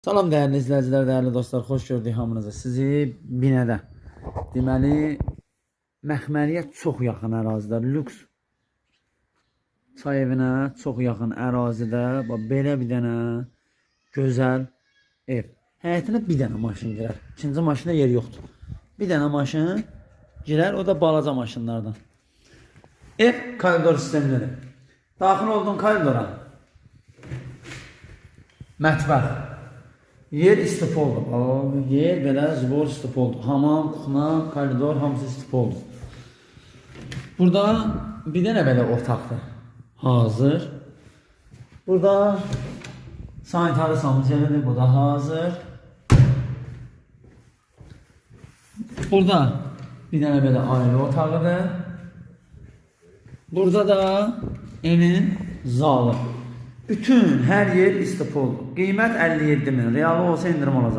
Salam değerli izləyicilər, değerli dostlar, xoş gördük hamınızı. Sizi Binədə, deməli, Məxməriyə çox yaxın ərazidə, lüks çay evinə çox yaxın ərazidə, belə bir dənə gözəl ev. Həyətinə bir dənə maşın girər, ikinci maşına yer yoxdur. Bir dənə maşın girər, o da balaca maşınlardan. Ev koridor sistemlidir. Daxil olduğun koridora mətbəx. Yer istif oldu. Yer belə zbor istif oldu. Hamam, kuxna, koridor hamısı istif oldu. Burada bir dənə belə otaqdır. Hazır. Burada sanitari samuzyelidir. Bu da hazır. Burada bir dənə belə ayrı otağıdır. Burada da evin zalı. Bütün her yer istif oldu. Qiymət 57.000. Realı olsa indirim olacaq.